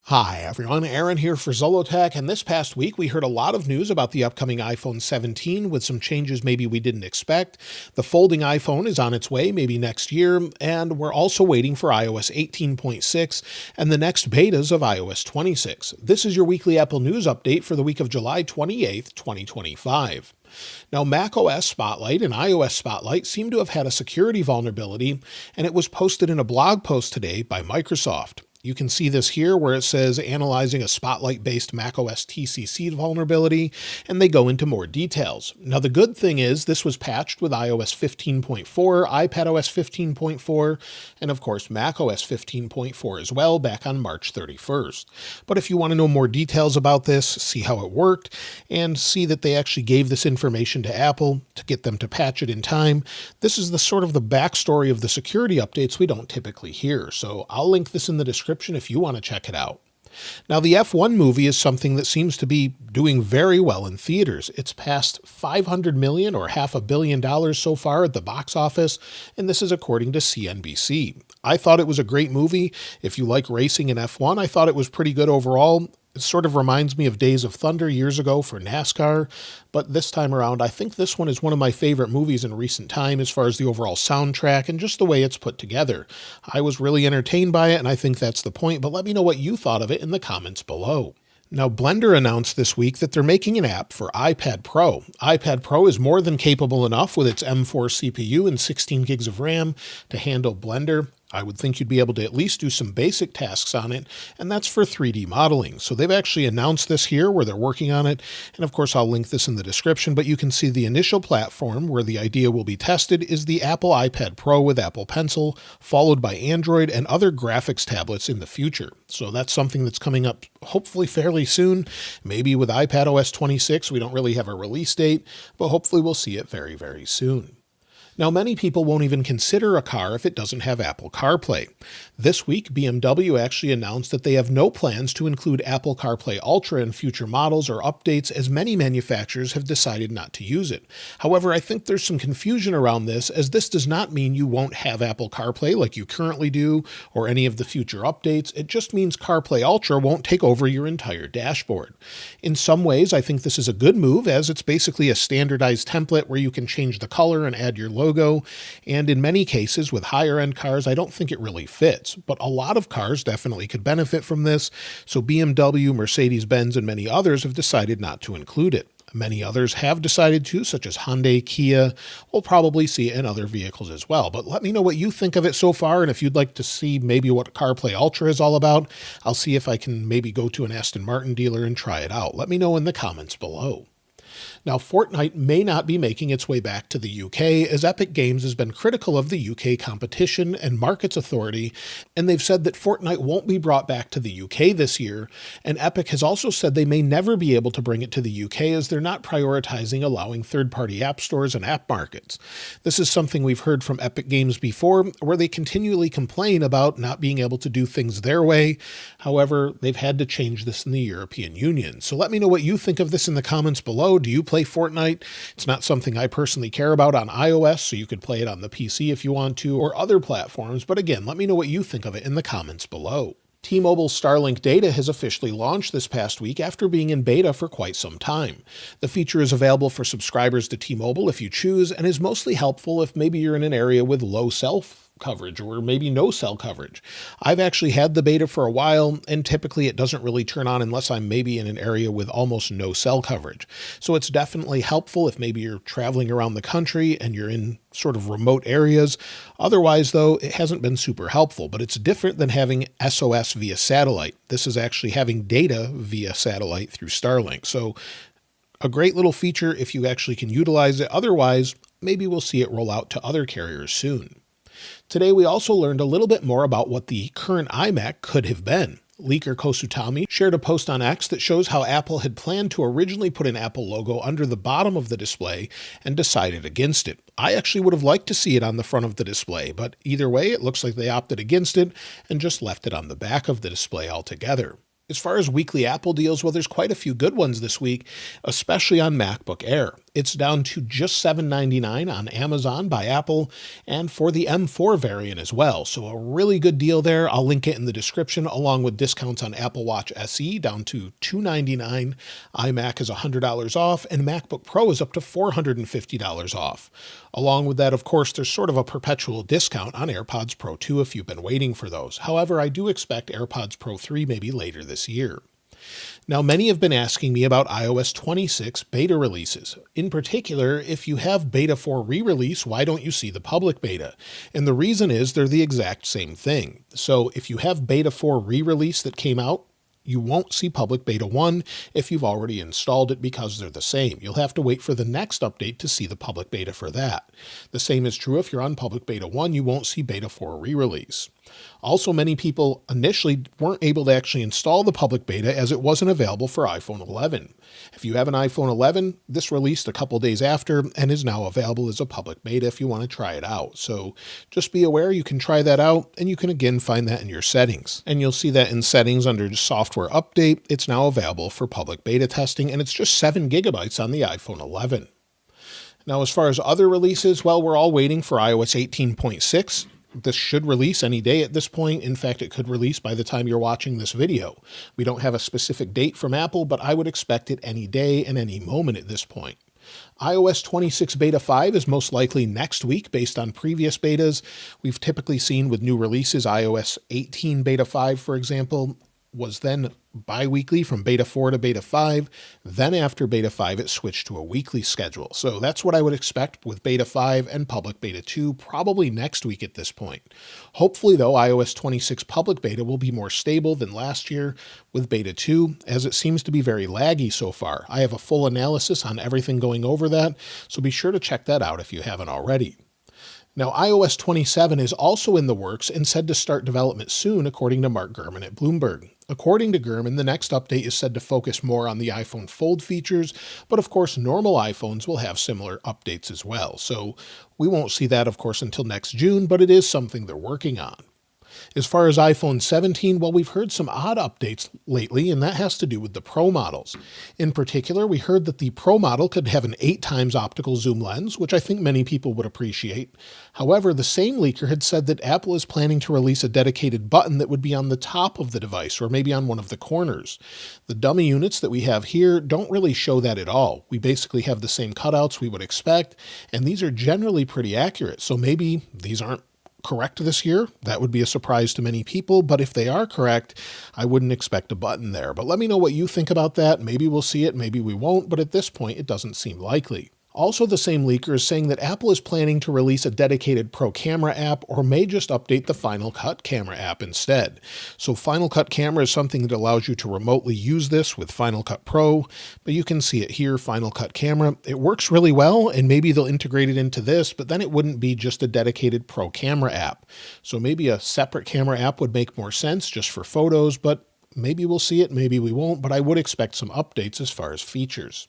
Hi everyone, Aaron here for Zollotech, and this past week we heard a lot of news about the upcoming iPhone 17 with some changes maybe we didn't expect. The folding iPhone is on its way, maybe next year, and we're also waiting for iOS 18.6 and the next betas of iOS 26. This is your weekly Apple News update for the week of July 28th, 2025. Now, macOS Spotlight and iOS Spotlight seem to have had a security vulnerability, and it was posted in a blog post today by Microsoft. You can see this here where it says analyzing a Spotlight-based macOS TCC vulnerability, and they go into more details. Now, the good thing is this was patched with iOS 15.4, iPadOS 15.4, and of course macOS 15.4 as well back on March 31st. But if you want to know more details about this, see how it worked, and see that they actually gave this information to Apple to get them to patch it in time, this is the sort of the backstory of the security updates we don't typically hear. So I'll link this in the description if you want to check it out. Now, the F1 movie is something that seems to be doing very well in theaters. It's passed $500 million or $500 million so far at the box office, and this is according to CNBC. I thought it was a great movie. If you like racing in F1, I thought it was pretty good overall. It sort of reminds me of Days of Thunder years ago for NASCAR, but this time around, I think this one is one of my favorite movies in recent time as far as the overall soundtrack and just the way it's put together. I was really entertained by it, and I think that's the point, but let me know what you thought of it in the comments below. Now, Blender announced this week that they're making an app for iPad Pro. iPad Pro is more than capable enough with its M4 CPU and 16 gigs of RAM to handle Blender. I would think you'd be able to at least do some basic tasks on it, and that's for 3D modeling. So they've actually announced this here where they're working on it, and of course I'll link this in the description, but you can see the initial platform where the idea will be tested is the Apple iPad Pro with Apple Pencil, followed by Android and other graphics tablets in the future. So that's something that's coming up hopefully fairly soon, maybe with iPadOS 26. We don't really have a release date, but hopefully we'll see it very, very soon. Now, many people won't even consider a car if it doesn't have Apple CarPlay. This week, BMW actually announced that they have no plans to include Apple CarPlay Ultra in future models or updates, as many manufacturers have decided not to use it. However, I think there's some confusion around this, as this does not mean you won't have Apple CarPlay like you currently do, or any of the future updates. It just means CarPlay Ultra won't take over your entire dashboard. In some ways, I think this is a good move, as it's basically a standardized template where you can change the color and add your logo. And in many cases with higher end cars, I don't think it really fits, but a lot of cars definitely could benefit from this. So BMW, Mercedes-Benz, and many others have decided not to include it. Many others have decided to, such as Hyundai, Kia. We'll probably see it in other vehicles as well. But let me know what you think of it so far, and if you'd like to see maybe what CarPlay Ultra is all about, I'll see if I can maybe go to an Aston Martin dealer and try it out. Let me know in the comments below. Now, Fortnite may not be making its way back to the UK, as Epic Games has been critical of the UK Competition and Markets Authority, and they've said that Fortnite won't be brought back to the UK this year, and Epic has also said they may never be able to bring it to the UK as they're not prioritizing allowing third-party app stores and app markets. This is something we've heard from Epic Games before, where they continually complain about not being able to do things their way. However, they've had to change this in the European Union. So let me know what you think of this in the comments below. Do you play Fortnite? It's not something I personally care about on iOS, so you could play it on the PC if you want to, or other platforms. But again, let me know what you think of it in the comments below. T-Mobile's Starlink data has officially launched this past week after being in beta for quite some time. The feature is available for subscribers to T-Mobile if you choose, and is mostly helpful if maybe you're in an area with low cell coverage or maybe no cell coverage. I've actually had the beta for a while, and typically it doesn't really turn on unless I'm maybe in an area with almost no cell coverage. So it's definitely helpful if maybe you're traveling around the country and you're in sort of remote areas. Otherwise, though, it hasn't been super helpful, but it's different than having SOS via satellite. This is actually having data via satellite through Starlink. So a great little feature if you actually can utilize it. Otherwise, maybe we'll see it roll out to other carriers soon. Today, we also learned a little bit more about what the current iMac could have been. Leaker Kosutami shared a post on X that shows how Apple had planned to originally put an Apple logo under the bottom of the display and decided against it. I actually would have liked to see it on the front of the display, but either way, it looks like they opted against it and just left it on the back of the display altogether. As far as weekly Apple deals, well, there's quite a few good ones this week, especially on MacBook Air. It's down to just $7.99 on Amazon by Apple, and for the M4 variant as well. So a really good deal there. I'll link it in the description, along with discounts on Apple Watch SE down to $299. iMac is $100 off, and MacBook Pro is up to $450 off. Along with that, of course, there's sort of a perpetual discount on AirPods Pro 2 if you've been waiting for those. However, I do expect AirPods Pro 3 maybe later this year. Now, many have been asking me about iOS 26 beta releases. In particular, if you have beta 4 re-release, why don't you see the public beta? And the reason is they're the exact same thing. So if you have beta 4 re-release that came out, you won't see public beta 1 if you've already installed it because they're the same. You'll have to wait for the next update to see the public beta for that. The same is true if you're on public beta 1, you won't see beta 4 re-release. Also, many people initially weren't able to actually install the public beta as it wasn't available for iPhone 11. If you have an iPhone 11, this released a couple days after and is now available as a public beta if you want to try it out. So just be aware you can try that out, and you can again find that in your settings. And you'll see that in settings under software update, it's now available for public beta testing, and it's just 7 gigabytes on the iPhone 11. Now, as far as other releases, well, we're all waiting for iOS 18.6. This should release any day at this point. In fact, it could release by the time you're watching this video. We don't have a specific date from Apple, but I would expect it any day and any moment at this point. iOS 26 Beta 5 is most likely next week based on previous betas. We've typically seen with new releases, iOS 18 Beta 5, for example, was then bi-weekly from Beta 4 to Beta 5. Then after Beta 5, it switched to a weekly schedule. So that's what I would expect with Beta 5 and Public Beta 2, probably next week at this point. Hopefully, though, iOS 26 Public Beta will be more stable than last year with Beta 2, as it seems to be very laggy so far. I have a full analysis on everything going over that, so be sure to check that out if you haven't already. Now, iOS 27 is also in the works and said to start development soon, according to Mark Gurman at Bloomberg. According to Gurman, the next update is said to focus more on the iPhone Fold features, but of course, normal iPhones will have similar updates as well. So we won't see that, of course, until next June, but it is something they're working on. As far as iPhone 17, well, we've heard some odd updates lately, and that has to do with the Pro models. In particular, we heard that the Pro model could have an 8x optical zoom lens, which I think many people would appreciate. However, the same leaker had said that Apple is planning to release a dedicated button that would be on the top of the device, or maybe on one of the corners. The dummy units that we have here don't really show that at all. We basically have the same cutouts we would expect, and these are generally pretty accurate, so maybe these aren't correct this year. That would be a surprise to many people, but if they are correct, I wouldn't expect a button there. But let me know what you think about that. Maybe we'll see it, maybe we won't, but at this point, it doesn't seem likely. Also, the same leaker is saying that Apple is planning to release a dedicated Pro Camera app, or may just update the Final Cut Camera app instead. So Final Cut Camera is something that allows you to remotely use this with Final Cut Pro, but you can see it here, Final Cut Camera. It works really well, and maybe they'll integrate it into this, but then it wouldn't be just a dedicated Pro Camera app. So maybe a separate camera app would make more sense just for photos, but maybe we'll see it, maybe we won't, but I would expect some updates as far as features.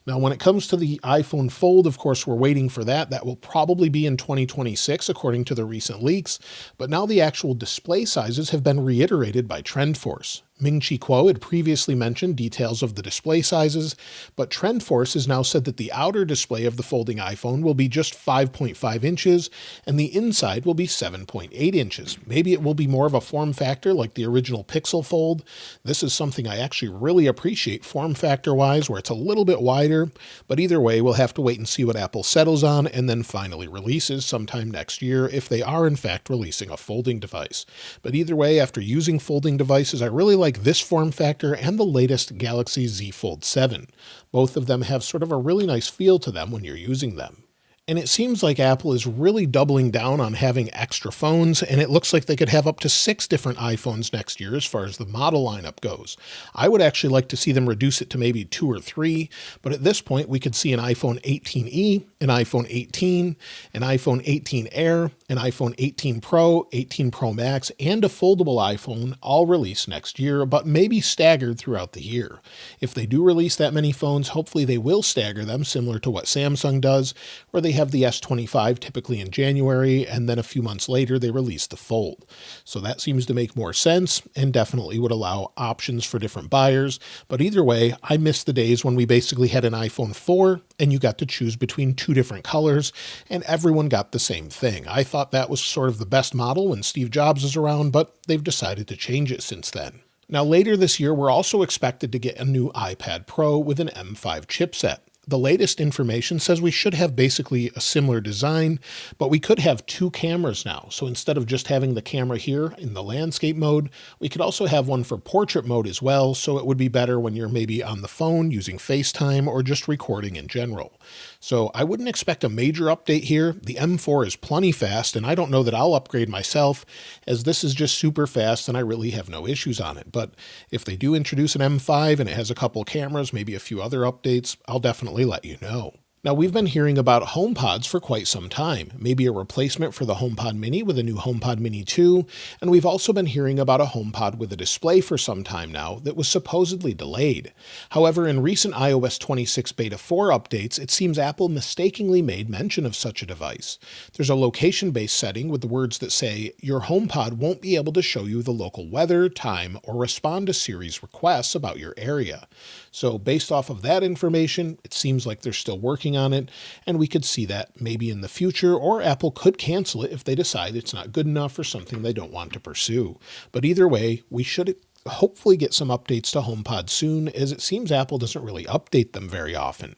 Now, when it comes to the iPhone Fold, of course, we're waiting for that. That will probably be in 2026, according to the recent leaks. But now the actual display sizes have been reiterated by TrendForce. Ming-Chi Kuo had previously mentioned details of the display sizes, but TrendForce has now said that the outer display of the folding iPhone will be just 5.5 inches, and the inside will be 7.8 inches. Maybe it will be more of a form factor like the original Pixel Fold. This is something I actually really appreciate form factor-wise, where it's a little bit wider, but either way, we'll have to wait and see what Apple settles on and then finally releases sometime next year if they are in fact releasing a folding device. But either way, after using folding devices, I really like this form factor and the latest Galaxy Z Fold 7. Both of them have sort of a really nice feel to them when you're using them. And it seems like Apple is really doubling down on having extra phones, and it looks like they could have up to 6 different iPhones next year as far as the model lineup goes. I would actually like to see them reduce it to maybe 2 or 3, but at this point we could see an iPhone 18e, an iPhone 18, an iPhone 18 Air, An iPhone 18 Pro, 18 Pro Max, and a foldable iPhone all release next year, but maybe staggered throughout the year. If they do release that many phones, hopefully they will stagger them, similar to what Samsung does, where they have the S25 typically in January, and then a few months later they release the Fold. So that seems to make more sense and definitely would allow options for different buyers. But either way, I miss the days when we basically had an iPhone 4 and you got to choose between two different colors and everyone got the same thing. I thought that was sort of the best model when Steve Jobs was around, but they've decided to change it since then. Now later this year, we're also expected to get a new iPad Pro with an M5 chipset. The latest information says we should have basically a similar design, but we could have two cameras now. So instead of just having the camera here in the landscape mode, we could also have one for portrait mode as well. So it would be better when you're maybe on the phone using FaceTime or just recording in general. So I wouldn't expect a major update here. The M4 is plenty fast, and I don't know that I'll upgrade myself, as this is just super fast and I really have no issues on it. But if they do introduce an M5 and it has a couple cameras, maybe a few other updates, I'll definitely let you know. Now, we've been hearing about HomePods for quite some time, maybe a replacement for the HomePod Mini with a new HomePod Mini 2, and we've also been hearing about a HomePod with a display for some time now that was supposedly delayed. However, in recent iOS 26 Beta 4 updates, it seems Apple mistakenly made mention of such a device. There's a location-based setting with the words that say, "Your HomePod won't be able to show you the local weather, time, or respond to Siri's requests about your area." So based off of that information, it seems like they're still working on it, and we could see that maybe in the future, or Apple could cancel it if they decide it's not good enough or something they don't want to pursue. But either way, we should hopefully get some updates to HomePod soon, as it seems Apple doesn't really update them very often.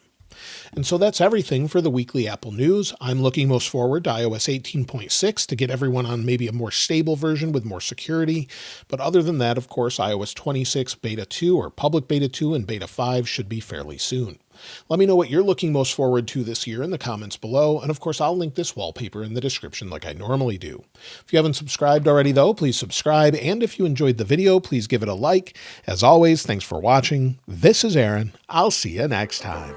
And so that's everything for the weekly Apple news. I'm looking most forward to iOS 18.6 to get everyone on maybe a more stable version with more security. But other than that, of course, iOS 26 Beta 2 or Public Beta 2 and Beta 5 should be fairly soon. Let me know what you're looking most forward to this year in the comments below, and of course I'll link this wallpaper in the description like I normally do. If you haven't subscribed already though, please subscribe, and if you enjoyed the video, please give it a like. As always, thanks for watching. This is Aaron. I'll see you next time.